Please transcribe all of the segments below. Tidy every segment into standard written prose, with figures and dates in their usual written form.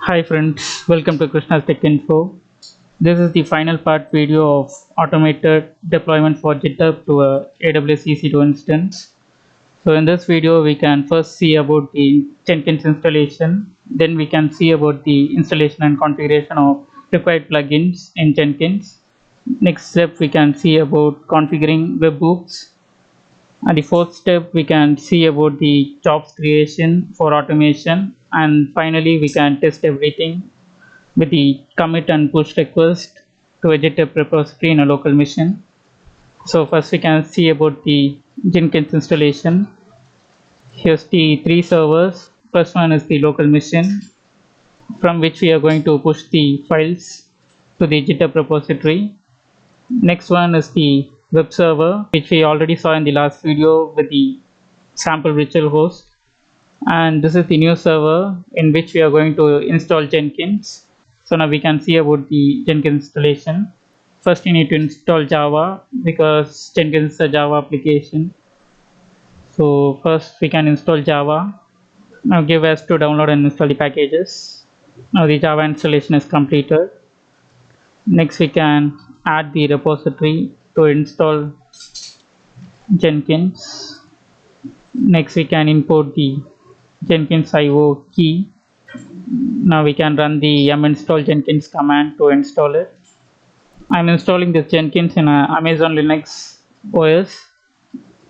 Hi friends, welcome to Krishna's Tech Info. This is the final part video of automated deployment for GitHub to a AWS EC2 instance. So in this video, we can first see about the Jenkins installation. Then we can see about the installation and configuration of required plugins in Jenkins. Next step, we can see about configuring webhooks. And the fourth step, we can see about the jobs creation for automation. And finally, we can test everything with the commit and push request to a GitHub repository in a local machine. So first we can see about the Jenkins installation. Here's the three servers. First one is the local machine from which we are going to push the files to the GitHub repository. Next one is the web server, which we already saw in the last video with the sample virtual host. And this is the new server in which we are going to install Jenkins. So now we can see about the Jenkins installation. First you need to install Java because Jenkins is a Java application. So first we can install Java. Now give us to download and install the packages. Now the Java installation is completed. Next we can add the repository to install Jenkins. Next we can import the Jenkins IO key. Now we can run the install Jenkins command to install it. I'm installing this Jenkins in Amazon Linux OS.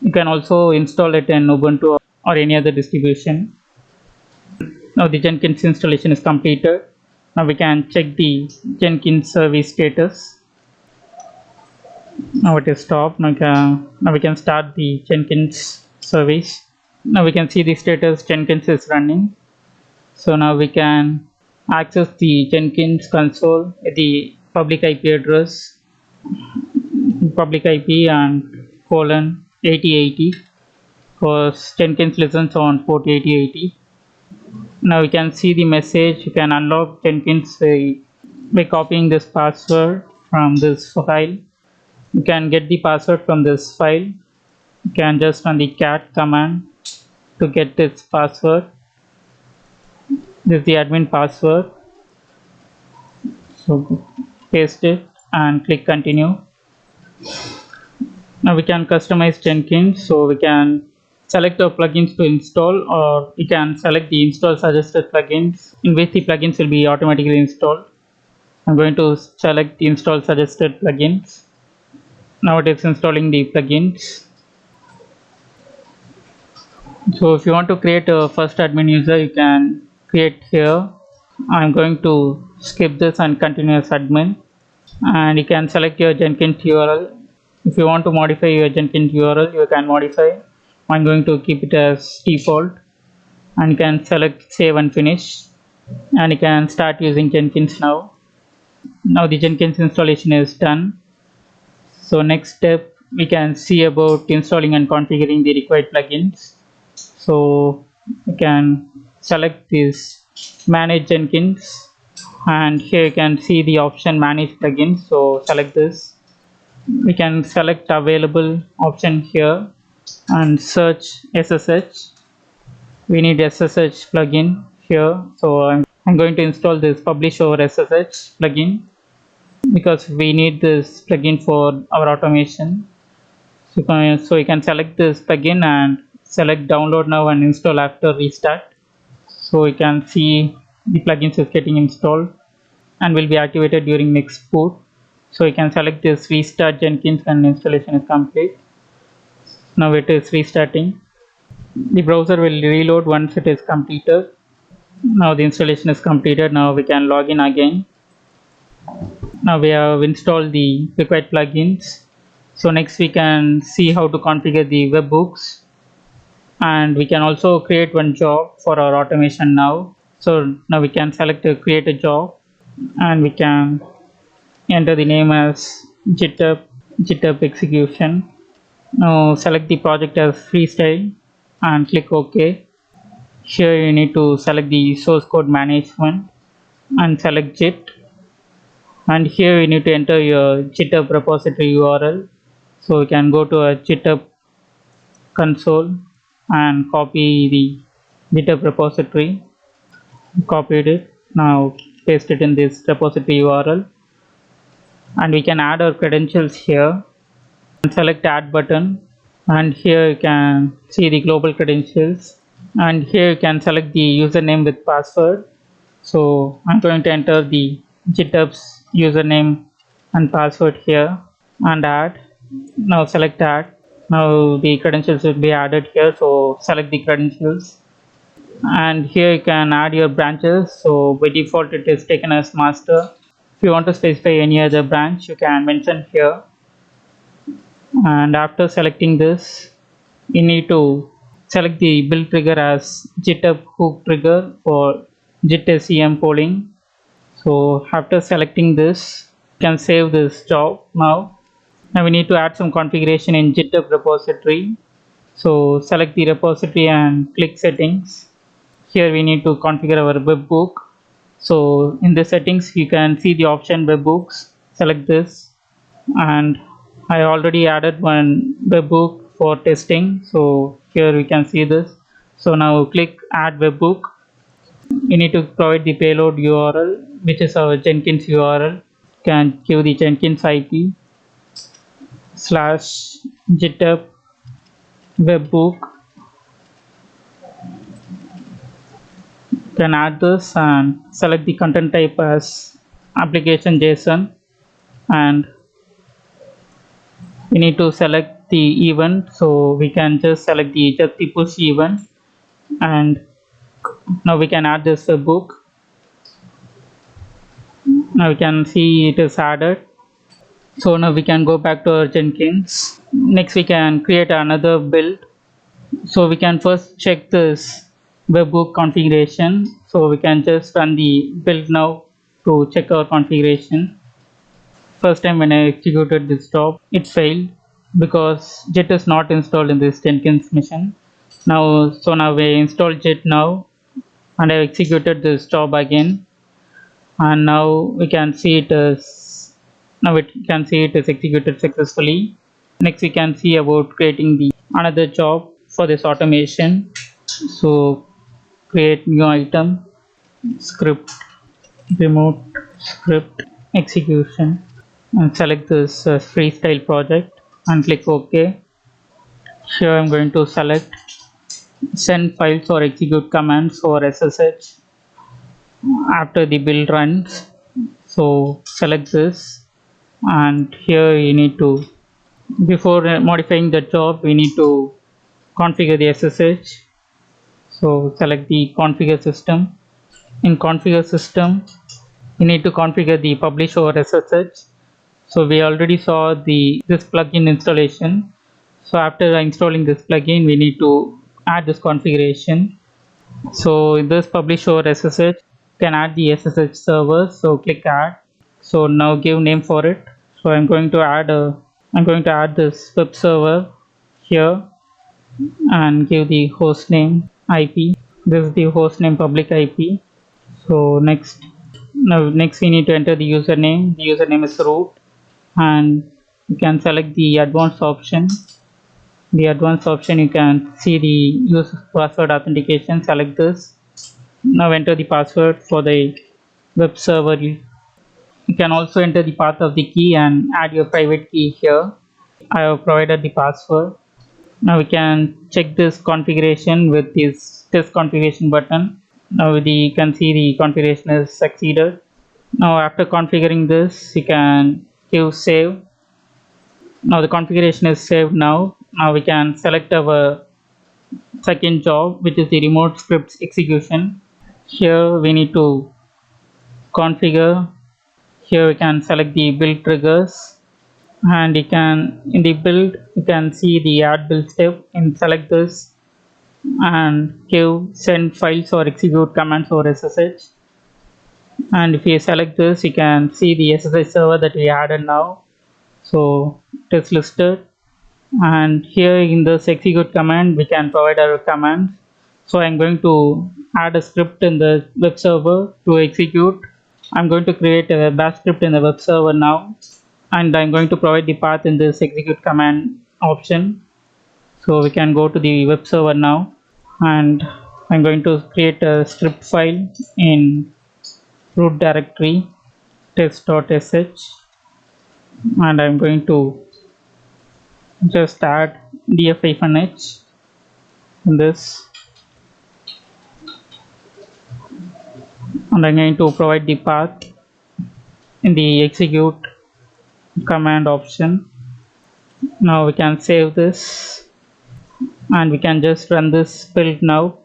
You can also install it in Ubuntu or any other distribution. Now the Jenkins installation is completed. Now we can check the Jenkins service status. Now it is stopped. Now we can start the Jenkins service. Now we can see the status Jenkins is running. So now we can access the Jenkins console at the public IP address, public IP and colon 8080, because Jenkins listens on port 8080. Now we can see the message. You can unlock Jenkins by copying this password from this file. You can get the password from this file. You can just run the cat command to get this password. This is the admin password. So paste it and click continue. Now we can customize Jenkins. So we can select the plugins to install, or we can select the install suggested plugins in which the plugins will be automatically installed. I'm going to select the install suggested plugins. Now it is installing the plugins. So if you want to create a first admin user, you can create here. I'm going to skip this and continue as admin, and you can select your Jenkins URL. If you want to modify your Jenkins URL, you can modify. I'm going to keep it as default, and you can select save and finish, and you can start using Jenkins now. Now the Jenkins installation is done. So next step, we can see about installing and configuring the required plugins. So we can select this manage Jenkins, and here you can see the option manage plugins. So select this. We can select available option here and search SSH. We need SSH plugin here. So I'm going to install this publish over SSH plugin because we need this plugin for our automation. So you can select this plugin and select download now and install after restart. So you can see the plugins is getting installed and will be activated during next boot. So you can select this restart Jenkins and installation is complete. Now it is restarting. The browser will reload once it is completed. Now the installation is completed. Now we can log in again. Now we have installed the required plugins. So next we can see how to configure the webhooks, and we can also create one job for our automation now. So now we can select create a job, and we can enter the name as GitHub execution. Now select the project as freestyle and click OK. Here you need to select the source code management and select Git, and here you need to enter your GitHub repository URL. So we can go to a GitHub console and copy the GitHub repository. Copied it Now paste it in this repository URL, and we can add our credentials here and select add button, and here you can see the global credentials, and here you can select the username with password. So I'm going to enter the GitHub's username and password here and add. Now select add. Now the credentials will be added here, so select the credentials, and here you can add your branches. So by default it is taken as master. If you want to specify any other branch, you can mention here. And after selecting this, you need to select the build trigger as GitHub hook trigger for Git SCM polling. So after selecting this, you can save this job. Now we need to add some configuration in GitHub repository. So select the repository and click settings. Here we need to configure our webhook. So in the settings you can see the option webhooks. Select this, and I already added one webhook for testing. So here we can see this. So now click add webhook. You need to provide the payload URL, which is our Jenkins URL. You can give the Jenkins IP / GitHub webhook. You can add this and select the content type as application JSON, and we need to select the event. So we can just select the push event, and now we can add this webhook. Now we can see it is added. So now we can go back to our Jenkins. Next we can create another build. So we can first check this webhook configuration. So we can just run the build now to check our configuration. First time when I executed this job, it failed because Jet is not installed in this Jenkins mission. Now we install Jet now, and I executed this job again, and now we can see it is executed successfully. Next we can see about creating the another job for this automation. So create new item, script, remote script execution, and select this freestyle project and click OK. Here I'm going to select send files or execute commands or SSH after the build runs. So select this, and here you need to, before modifying the job, we need to configure the SSH. So select the configure system. In configure system, you need to configure the publish over SSH. So we already saw this plugin installation. So after installing this plugin, we need to add this configuration. So in this publish over SSH, can add the SSH server. So click add. So now give name for it. So I'm going to add this web server here and give the host name IP. This is the host name public IP. So next we need to enter the username. The username is root, and you can select the advanced option. The advanced option, you can see the use password authentication. Select this. Now enter the password for the web server. You can also enter the path of the key and add your private key here. I have provided the password. Now we can check this configuration with this test configuration button. Now you can see the configuration is succeeded. Now after configuring this, you can give save. Now the configuration is saved. Now we can select our second job, which is the remote scripts execution. Here we need to configure. Here we can select the build triggers, and in the build you can see the add build step, and select this and give send files or execute commands or SSH. And if you select this, you can see the SSH server that we added now. So it is listed, and here in this execute command we can provide our commands. So I'm going to add a script in the web server to execute. I'm going to create a bash script in the web server now, and I'm going to provide the path in this execute command option. So we can go to the web server now, and I'm going to create a script file in root directory test.sh, and I'm going to just add df-h in this, and I'm going to provide the path in the execute command option. Now we can save this and we can just run this build now.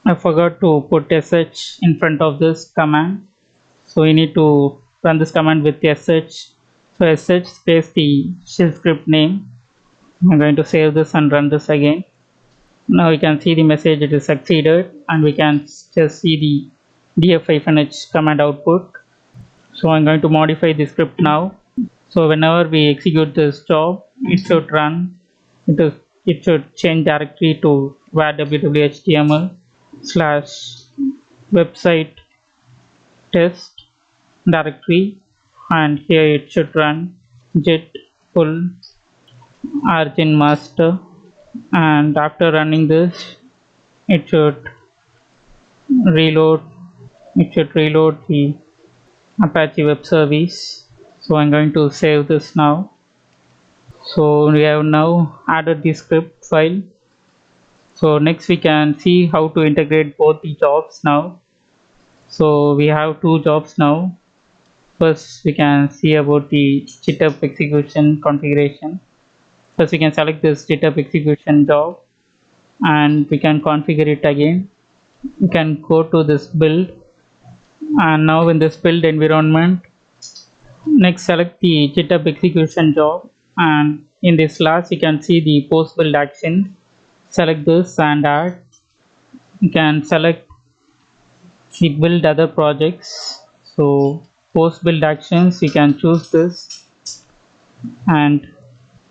I forgot to put sh in front of this command, so we need to run this command with sh. So sh space the shell script name. I'm going to save this and run this again. Now we can see the message it is succeeded, and we can just see the df-h command output. So I'm going to modify the script now. So whenever we execute this job, it should run, it should change directory to var www.html / website test directory, and here it should run git pull origin master, and after running this it should reload the Apache web service. So I'm going to save this now. So we have now added the script file. So next we can see how to integrate both the jobs now. So we have two jobs now. First we can see about the GitHub execution configuration. First we can select this GitHub execution job and we can configure it again. We can go to this build, and now in this build environment, next select the GitHub execution job, and in this class you can see the post build action. Select this and add. You can select the build other projects. So post build actions, you can choose this, and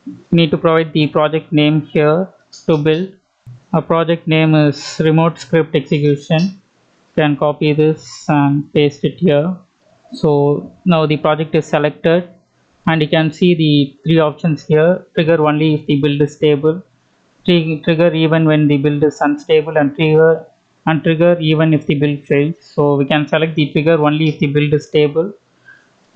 you need to provide the project name here to build. Our project name is remote script execution. You can copy this and paste it here. So now the project is selected, and you can see the three options here: trigger only if the build is stable, trigger even when the build is unstable, and trigger even if the build fails. So we can select the trigger only if the build is stable,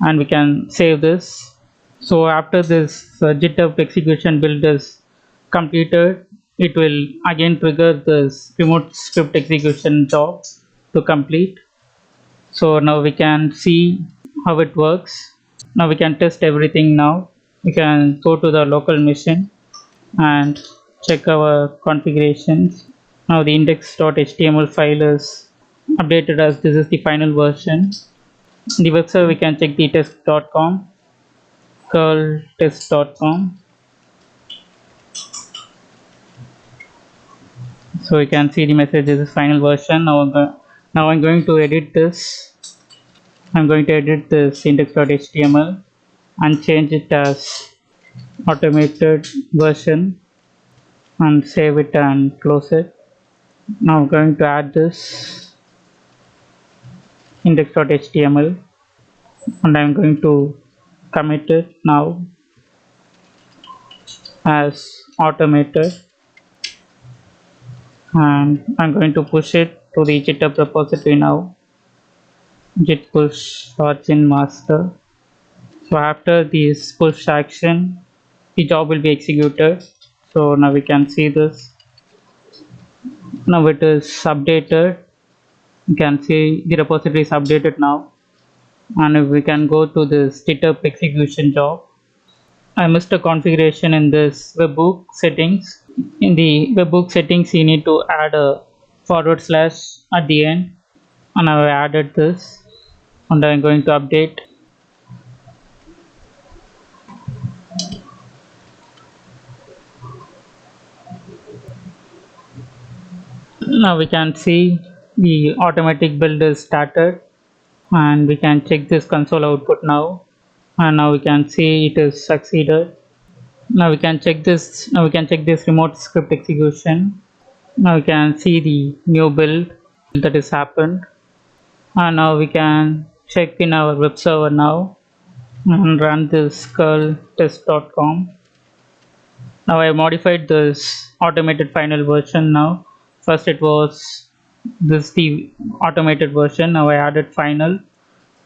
and we can save this. So after this GitHub execution build is completed, it will again trigger this remote script execution job to complete. So now we can see how it works. Now we can test everything now. We can go to the local machine and check our configurations. Now the index.html file is updated as this is the final version. In the web server we can check the test.com, curl test.com. So you can see the message this is final version. Now I'm going to edit this. I'm going to edit this index.html and change it as automated version and save it and close it. Now I'm going to add this index.html and I'm going to commit it now as automated, and I'm going to push it to the GitHub repository now. Git push origin master. So after this push action, the job will be executed. So now we can see this. Now it is updated. You can see the repository is updated now, and we can go to this GitHub execution job. I missed a configuration in this webhook settings. In the webhook settings, you need to add a / at the end, and I have added this, and I'm going to update. Now we can see the automatic build is started, and we can check this console output now, and now we can see it is succeeded. Now we can check this. Now we can check this remote script execution. Now we can see the new build that is happened, and now we can check in our web server now and run this curl test.com. Now I modified this automated final version now. First it was this the automated version. Now I added final.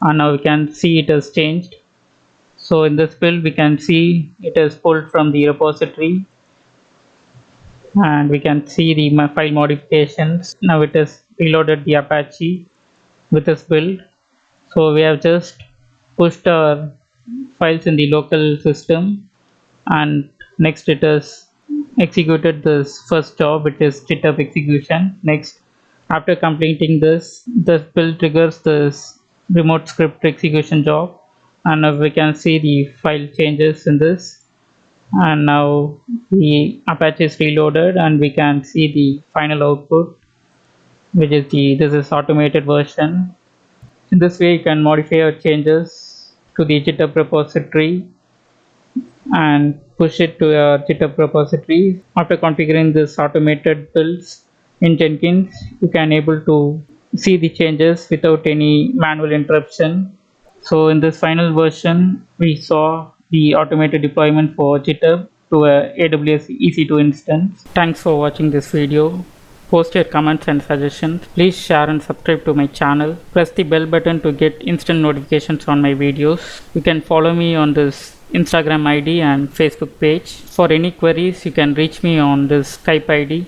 and now we can see it has changed. So in this build we can see it is pulled from the repository, and we can see the file modifications. Now it has reloaded the Apache with this build. So we have just pushed our files in the local system, and next it has executed this first job, which is GitHub execution. Next, after completing this build triggers this remote script execution job, and now we can see the file changes in this, and now the Apache is reloaded and we can see the final output, which is this is automated version. In this way you can modify your changes to the GitHub repository and push it to your GitHub repository. After configuring this automated builds in Jenkins, you can able to see the changes without any manual interruption. So in this final version, we saw the automated deployment for GitHub to a AWS EC2 instance. Thanks for watching this video. Post your comments and suggestions. Please share and subscribe to my channel. Press the bell button to get instant notifications on my videos. You can follow me on this Instagram ID and Facebook page. For any queries, you can reach me on this Skype ID.